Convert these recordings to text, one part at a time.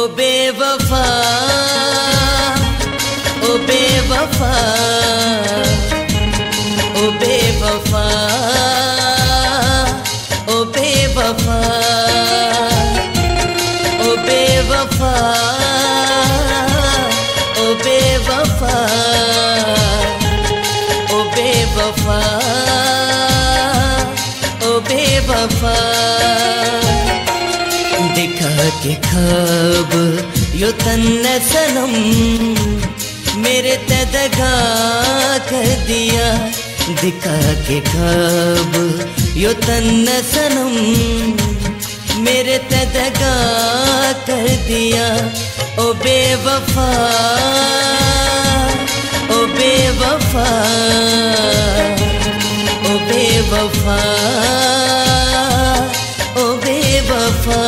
बेवफा, ओ बेवफा, ओ बेवफा, ओ बेवफा, ओ बेवफा, ओ बेवफा, ओ बेवफा, ओ बेवफा। दिखा के ख्वाब यो तन्ने सनम मेरे ते दगा कर दिया। दिखा के ख्वाब यो तन्ने सनम मेरे ते दगा कर दिया। ओ बेवफा, ओ बेवफा, ओ बेवफा, ओ बेवफा।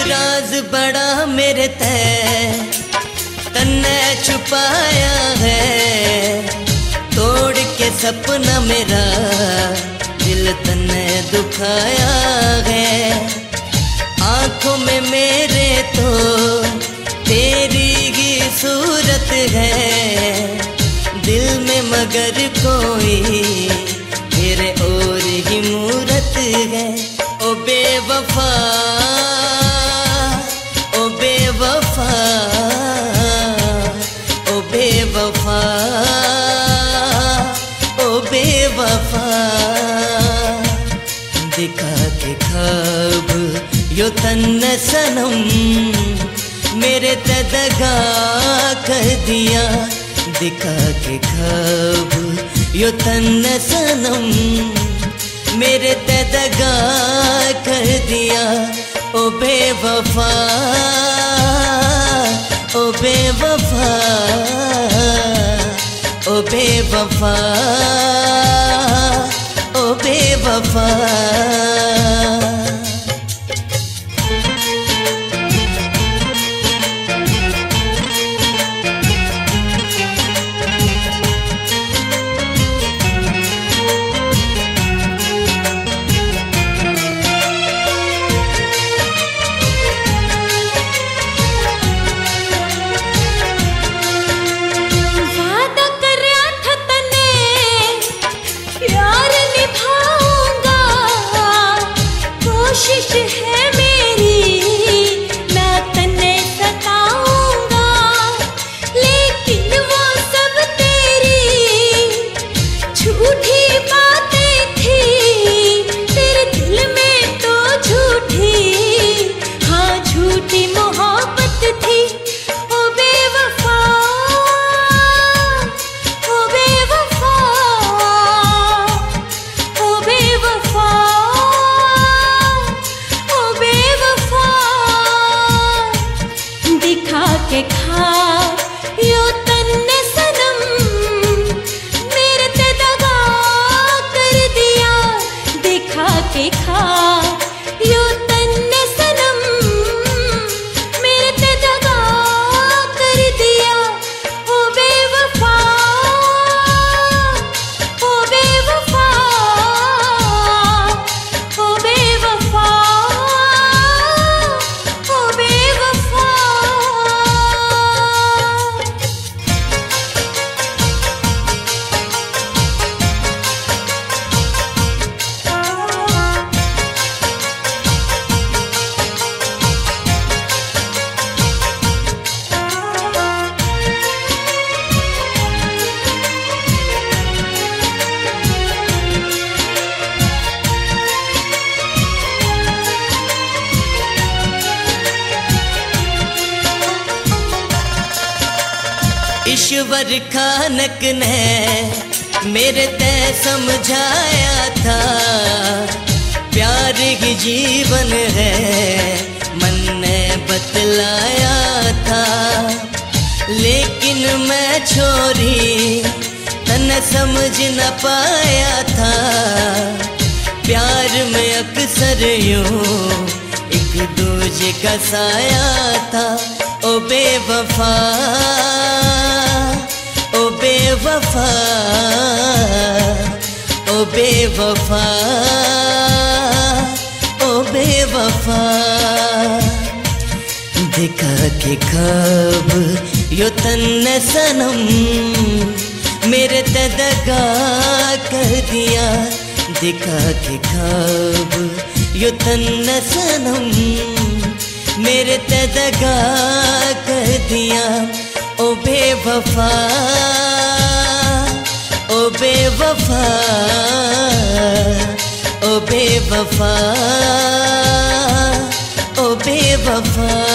राज बड़ा मेरे तन्ने छुपाया है। तोड़ के सपना मेरा दिल तन्ने दुखाया है। आंखों में मेरे तो तेरी ही सूरत है। दिल में मगर कोई तेरे और ही मूरत है। ओ बेवफा, ओ बेवफा, ओ बेवफा, ओ बेवफा। दिखा के ख्वाब यो तन्ने सनम मेरे ते दगा कर दिया। दिखा के ख्वाब यो तन सनम मेरे ते दगा कर दिया। ओ बेवफा, ओ बेवफा, ओ बेवफा, ओ बेवफा। के खा यो तन्ने सनम मेरे ते दगा कर दिया। दिखा के खा यो तन्ने सनम मेरे ते दगा कर दिया। ओ बेवफा, ओ बेवफा, ओ बेवफा, ओ बेवफा। ईश्वर खानक ने मेरे ते समझाया था, प्यार ही जीवन है मन ने बतलाया था। लेकिन मैं छोरी तन समझ न पाया था, प्यार में अक्सर यूं एक दूजे का साया था। ओ बेवफा, ओ बेवफा, ओ बेवफा, ओ बेवफा। दिखा के ख्वाब यो तन सनम मेरे ते दगा कर दिया। दिखा के ख्वाब यो तन सनम मेरे ते दगा कर दिया। ओ बेवफा, ओ बेवफा, ओ बेवफा, ओ बेवफा।